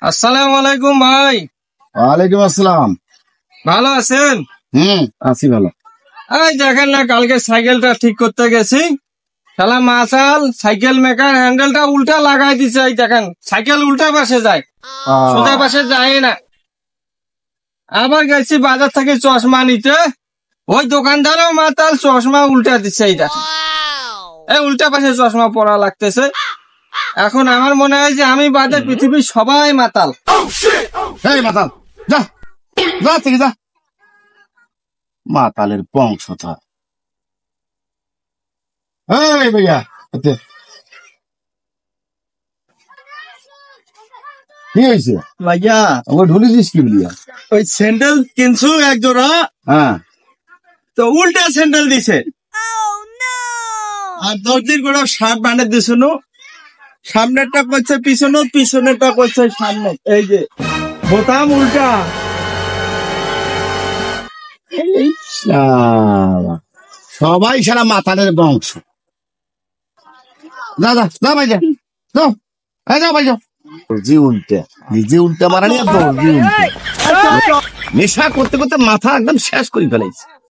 আসসালামু আলাইকুম ভাই। ওয়ালাইকুম আসসালাম। ভালো আছেন? আছি ভালো। এই দেখেন না, কালকে সাইকেলটা ঠিক করতে গেছি, শালা মাসাল সাইকেল মেকার হ্যান্ডেলটা উল্টা লাগাই দিছে। এই দেখেন সাইকেল উল্টা পাশে যায়, সোজা পাশে যায় না। আবার গেছি বাজার থেকে চশমা নিতে, ওই দোকানদারও মাতাল, চশমা উল্টা দিচ্ছে। এই দেখেন এই উল্টা পাশে চশমা পরা লাগতেছে। এখন আমার মনে হয় যে আমি বাদে পৃথিবীর সবাই মাতাল। এই মাতাল, যা যা থেকে যা, মাতালের বংশধর। এই ভাইয়া, কি হয়েছে ভাইয়া আমাকে ঢুলিছিস কি বলিয়া? ওই স্যান্ডেল কিনছু এক জোড়া, হ্যাঁ, তো উল্টা স্যান্ডেল দিছে। আর দর্জির করে শার্ট বানিয়ে দিছে, সামনেরটা করছে পিছনে, পিছনেরটা করছে সামনে। এই যে বোতাম উল্টা। শালা, সবাই সারা মাতালের বংশ। যা যা যা ভাই, যা যাও, এই যাও ভাই যাও। দর্জি উল্টে, নিজে উল্টে মারানি আর দর্জি উল্টে। নেশা করতে করতে মাথা একদম শেষ করে ফেলেছে।